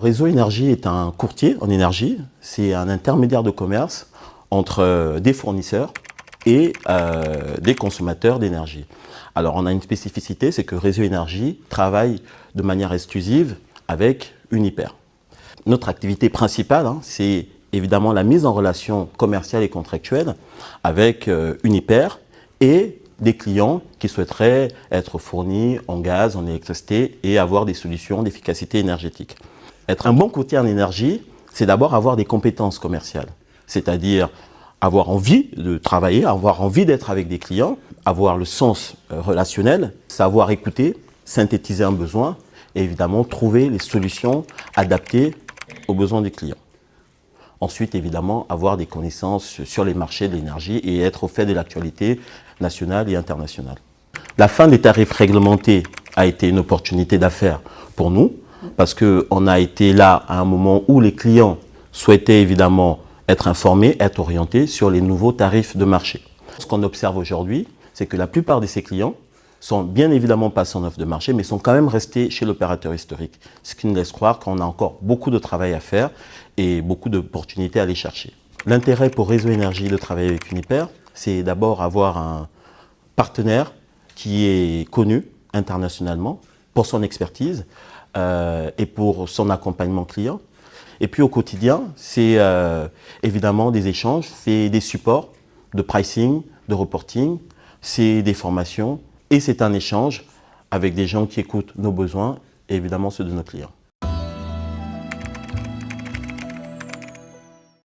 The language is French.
Réseau Énergie est un courtier en énergie. C'est un intermédiaire de commerce entre des fournisseurs et des consommateurs d'énergie. Alors, on a une spécificité, c'est que Réseau Énergie travaille de manière exclusive avec Uniper. Notre activité principale, c'est évidemment la mise en relation commerciale et contractuelle avec Uniper et des clients qui souhaiteraient être fournis en gaz, en électricité et avoir des solutions d'efficacité énergétique. Être un bon courtier en énergie, c'est d'abord avoir des compétences commerciales, c'est-à-dire avoir envie de travailler, avoir envie d'être avec des clients, avoir le sens relationnel, savoir écouter, synthétiser un besoin et évidemment trouver les solutions adaptées aux besoins des clients. Ensuite, évidemment, avoir des connaissances sur les marchés de l'énergie et être au fait de l'actualité nationale et internationale. La fin des tarifs réglementés a été une opportunité d'affaires pour nous parce qu'on a été là à un moment où les clients souhaitaient évidemment être informés, être orientés sur les nouveaux tarifs de marché. Ce qu'on observe aujourd'hui, c'est que la plupart de ces clients sont bien évidemment passés en offre de marché, mais sont quand même restés chez l'opérateur historique. Ce qui nous laisse croire qu'on a encore beaucoup de travail à faire et beaucoup d'opportunités à aller chercher. L'intérêt pour Réseau Énergie de travailler avec Uniper, c'est d'abord avoir un partenaire qui est connu internationalement pour son expertise et pour son accompagnement client. Et puis au quotidien, c'est évidemment des échanges, c'est des supports de pricing, de reporting, c'est des formations et c'est un échange avec des gens qui écoutent nos besoins et évidemment ceux de nos clients.